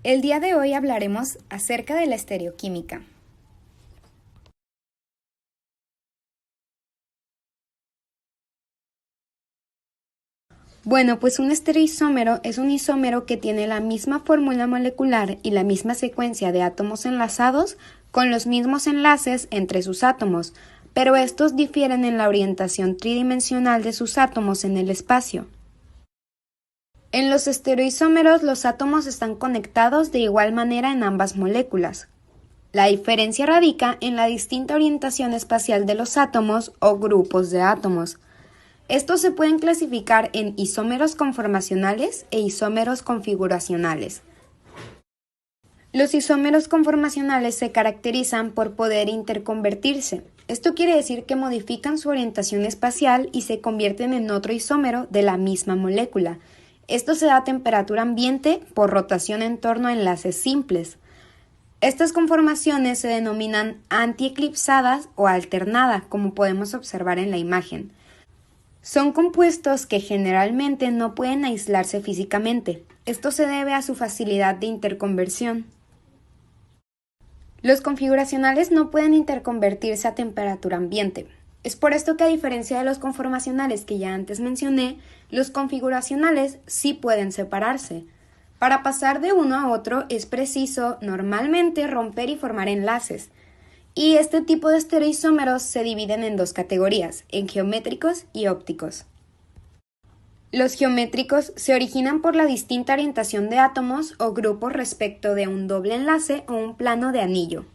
El día de hoy hablaremos acerca de la estereoquímica. Bueno, pues un estereoisómero es un isómero que tiene la misma fórmula molecular y la misma secuencia de átomos enlazados con los mismos enlaces entre sus átomos, pero estos difieren en la orientación tridimensional de sus átomos en el espacio. En los estereoisómeros los átomos están conectados de igual manera en ambas moléculas. La diferencia radica en la distinta orientación espacial de los átomos o grupos de átomos. Estos se pueden clasificar en isómeros conformacionales e isómeros configuracionales. Los isómeros conformacionales se caracterizan por poder interconvertirse. Esto quiere decir que modifican su orientación espacial y se convierten en otro isómero de la misma molécula. Esto se da a temperatura ambiente por rotación en torno a enlaces simples. Estas conformaciones se denominan antieclipsadas o alternada, como podemos observar en la imagen. Son compuestos que generalmente no pueden aislarse físicamente. Esto se debe a su facilidad de interconversión. Los configuracionales no pueden interconvertirse a temperatura ambiente. Es por esto que, a diferencia de los conformacionales que ya antes mencioné, los configuracionales sí pueden separarse. Para pasar de uno a otro es preciso normalmente romper y formar enlaces. Y este tipo de estereoisómeros se dividen en dos categorías, en geométricos y ópticos. Los geométricos se originan por la distinta orientación de átomos o grupos respecto de un doble enlace o un plano de anillo.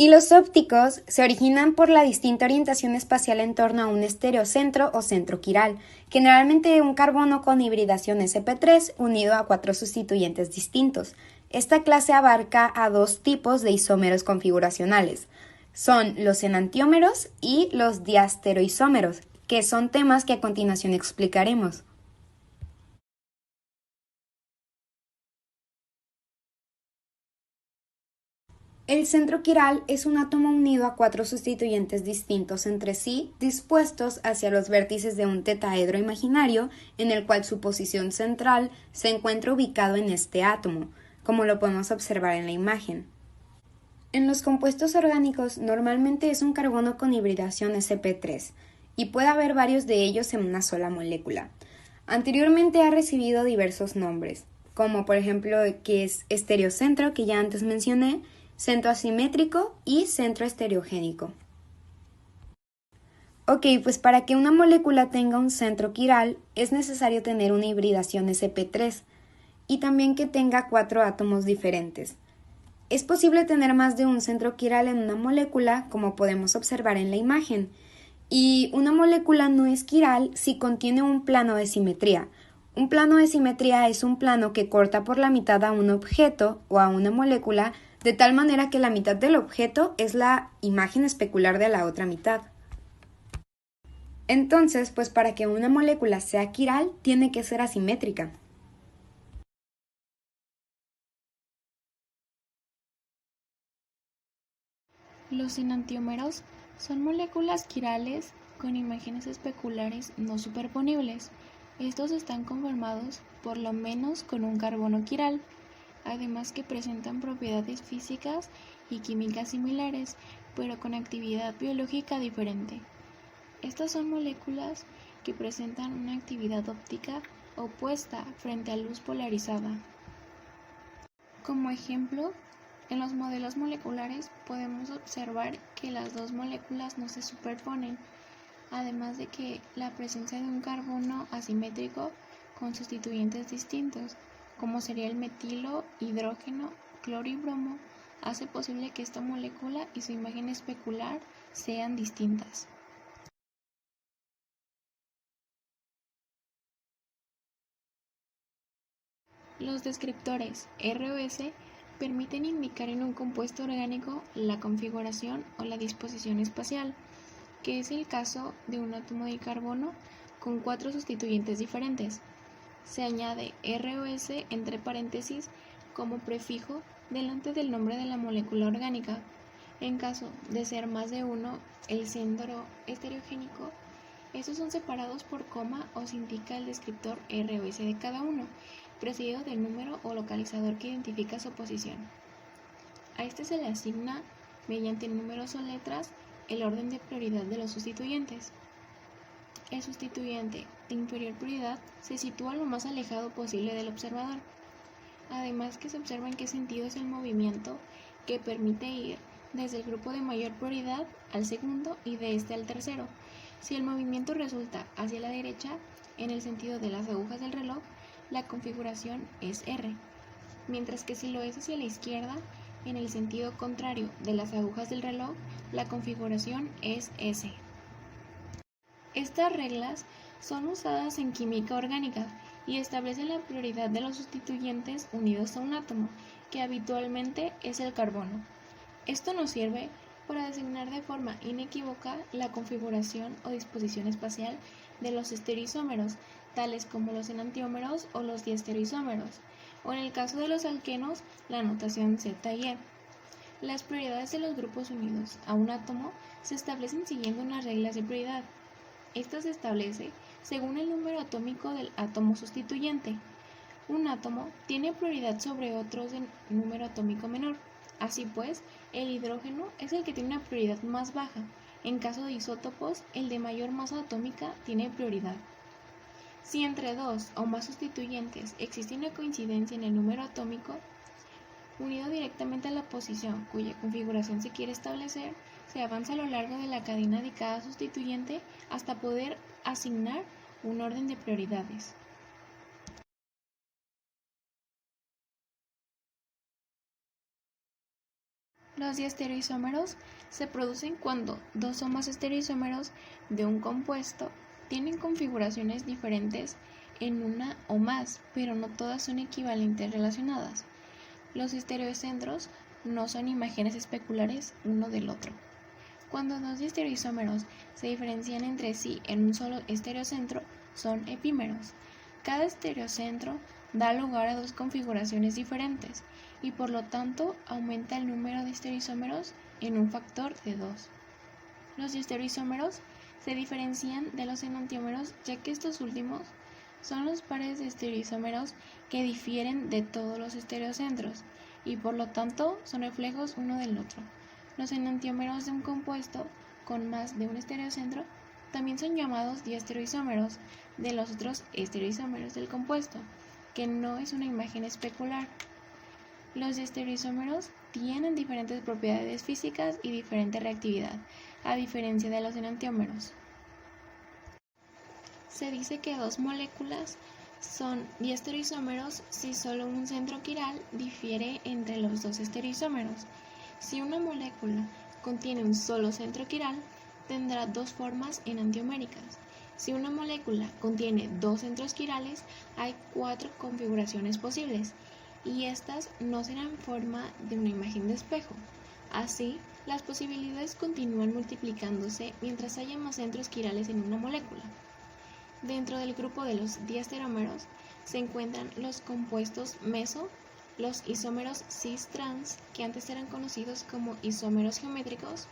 Y los ópticos se originan por la distinta orientación espacial en torno a un estereocentro o centro quiral, generalmente un carbono con hibridación sp3 unido a 4 sustituyentes distintos. Esta clase abarca a dos tipos de isómeros configuracionales. Son los enantiómeros y los diastereoisómeros, que son temas que a continuación explicaremos. El centro quiral es un átomo unido a 4 sustituyentes distintos entre sí, dispuestos hacia los vértices de un tetaedro imaginario, en el cual su posición central se encuentra ubicado en este átomo, como lo podemos observar en la imagen. En los compuestos orgánicos normalmente es un carbono con hibridación sp3, y puede haber varios de ellos en una sola molécula. Anteriormente ha recibido diversos nombres, como por ejemplo que es estereocentro, que ya antes mencioné, centro asimétrico y centro estereogénico. Ok, pues para que una molécula tenga un centro quiral es necesario tener una hibridación sp3 y también que tenga 4 átomos diferentes. Es posible tener más de un centro quiral en una molécula, como podemos observar en la imagen, y una molécula no es quiral si contiene un plano de simetría. Un plano de simetría es un plano que corta por la mitad a un objeto o a una molécula de tal manera que la mitad del objeto es la imagen especular de la otra mitad. Entonces, pues para que una molécula sea quiral, tiene que ser asimétrica. Los enantiómeros son moléculas quirales con imágenes especulares no superponibles. Estos están conformados por lo menos con un carbono quiral, además que presentan propiedades físicas y químicas similares, pero con actividad biológica diferente. Estas son moléculas que presentan una actividad óptica opuesta frente a luz polarizada. Como ejemplo, en los modelos moleculares podemos observar que las dos moléculas no se superponen, además de que la presencia de un carbono asimétrico con sustituyentes distintos, como sería el metilo, hidrógeno, cloro y bromo, hace posible que esta molécula y su imagen especular sean distintas. Los descriptores R o S permiten indicar en un compuesto orgánico la configuración o la disposición espacial, que es el caso de un átomo de carbono con 4 sustituyentes diferentes. Se añade R o S entre paréntesis como prefijo delante del nombre de la molécula orgánica. En caso de ser más de uno, el centro estereogénico Estos son separados por coma o se indica el descriptor R o S de cada uno, precedido del número o localizador que identifica su posición. A este se le asigna, mediante números o letras, el orden de prioridad de los sustituyentes. El sustituyente de inferior prioridad se sitúa lo más alejado posible del observador. Además que se observa en qué sentido es el movimiento que permite ir desde el grupo de mayor prioridad al segundo y de este al tercero. Si el movimiento resulta hacia la derecha, en el sentido de las agujas del reloj, la configuración es R, mientras que si lo es hacia la izquierda, en el sentido contrario de las agujas del reloj, la configuración es S. Estas reglas son usadas en química orgánica y establecen la prioridad de los sustituyentes unidos a un átomo, que habitualmente es el carbono. Esto nos sirve para designar de forma inequívoca la configuración o disposición espacial de los estereoisómeros, tales como los enantiómeros o los diestereoisómeros, o en el caso de los alquenos, la notación Z y E. Las prioridades de los grupos unidos a un átomo se establecen siguiendo unas reglas de prioridad. Esta se establece según el número atómico del átomo sustituyente. Un átomo tiene prioridad sobre otros de número atómico menor. Así pues, el hidrógeno es el que tiene una prioridad más baja. En caso de isótopos, el de mayor masa atómica tiene prioridad. Si entre dos o más sustituyentes existe una coincidencia en el número atómico, unido directamente a la posición cuya configuración se quiere establecer, se avanza a lo largo de la cadena de cada sustituyente hasta poder asignar un orden de prioridades. Los diestereoisómeros se producen cuando dos o más estereoisómeros de un compuesto tienen configuraciones diferentes en una o más, pero no todas son equivalentes relacionadas. Los estereocentros no son imágenes especulares uno del otro. Cuando dos diestereoisómeros se diferencian entre sí en un solo estereocentro, son epímeros. Cada estereocentro da lugar a dos configuraciones diferentes y por lo tanto aumenta el número de estereoisómeros en un factor de 2. Los diestereoisómeros se diferencian de los enantiómeros ya que estos últimos son los pares de estereoisómeros que difieren de todos los estereocentros y por lo tanto son reflejos uno del otro. Los enantiómeros de un compuesto con más de un estereocentro también son llamados diestereoisómeros de los otros estereoisómeros del compuesto, que no es una imagen especular. Los diestereoisómeros tienen diferentes propiedades físicas y diferente reactividad, a diferencia de los enantiómeros. Se dice que dos moléculas son diestereoisómeros si solo un centro quiral difiere entre los dos estereoisómeros. Si una molécula contiene un solo centro quiral, tendrá dos formas enantioméricas. Si una molécula contiene dos centros quirales, hay 4 configuraciones posibles, y estas no serán forma de una imagen de espejo. Así, las posibilidades continúan multiplicándose mientras haya más centros quirales en una molécula. Dentro del grupo de los diesterómeros se encuentran los compuestos meso, los isómeros cis-trans, que antes eran conocidos como isómeros geométricos,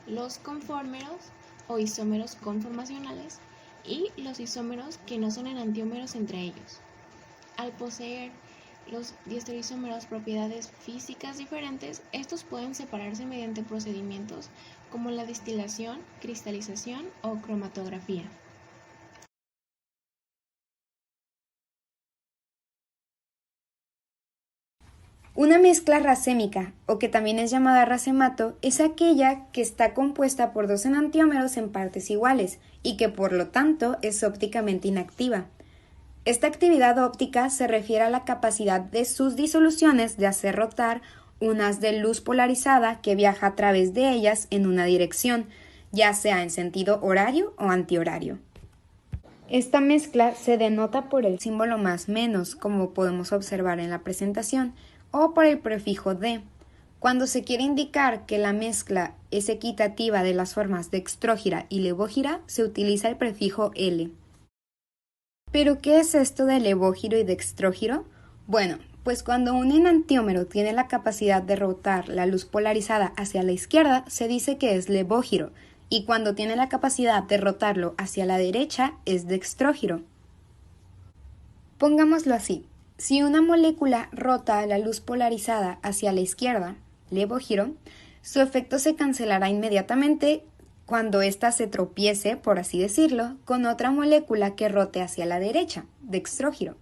los conformeros o isómeros conformacionales y los isómeros que no son enantiómeros entre ellos. Al poseer los diestereoisómeros propiedades físicas diferentes, estos pueden separarse mediante procedimientos como la destilación, cristalización o cromatografía. Una mezcla racémica, o que también es llamada racemato, es aquella que está compuesta por dos enantiómeros en partes iguales y que por lo tanto es ópticamente inactiva. Esta actividad óptica se refiere a la capacidad de sus disoluciones de hacer rotar un haz de luz polarizada que viaja a través de ellas en una dirección, ya sea en sentido horario o antihorario. Esta mezcla se denota por el símbolo más menos, como podemos observar en la presentación, o por el prefijo de. Cuando se quiere indicar que la mezcla es equitativa de las formas dextrógira y levógira, se utiliza el prefijo L. ¿Pero qué es esto de levógiro y dextrógiro? Bueno, pues cuando un enantiómero tiene la capacidad de rotar la luz polarizada hacia la izquierda, se dice que es levógiro, y cuando tiene la capacidad de rotarlo hacia la derecha es dextrógiro. Pongámoslo así, si una molécula rota la luz polarizada hacia la izquierda, levogiro, su efecto se cancelará inmediatamente cuando ésta se tropiece, por así decirlo, con otra molécula que rote hacia la derecha, dextrógiro,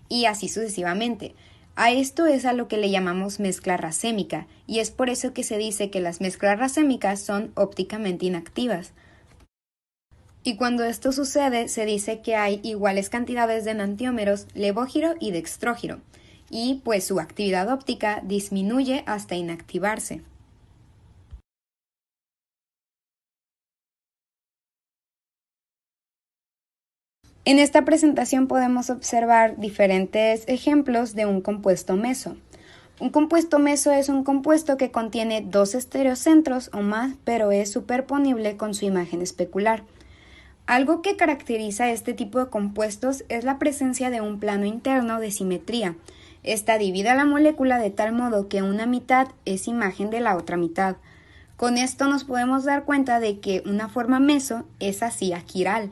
y así sucesivamente. A esto es a lo que le llamamos mezcla racémica, y es por eso que se dice que las mezclas racémicas son ópticamente inactivas. Y cuando esto sucede, se dice que hay iguales cantidades de enantiómeros levógiro y dextrógiro, y pues su actividad óptica disminuye hasta inactivarse. En esta presentación podemos observar diferentes ejemplos de un compuesto meso. Un compuesto meso es un compuesto que contiene dos estereocentros o más, pero es superponible con su imagen especular. Algo que caracteriza este tipo de compuestos es la presencia de un plano interno de simetría. Esta divide a la molécula de tal modo que una mitad es imagen de la otra mitad. Con esto nos podemos dar cuenta de que una forma meso es así aquiral.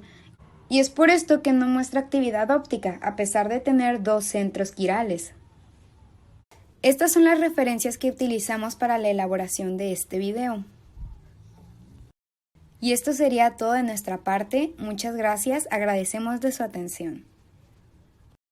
Y es por esto que no muestra actividad óptica, a pesar de tener dos centros quirales. Estas son las referencias que utilizamos para la elaboración de este video. Y esto sería todo de nuestra parte. Muchas gracias, agradecemos de su atención.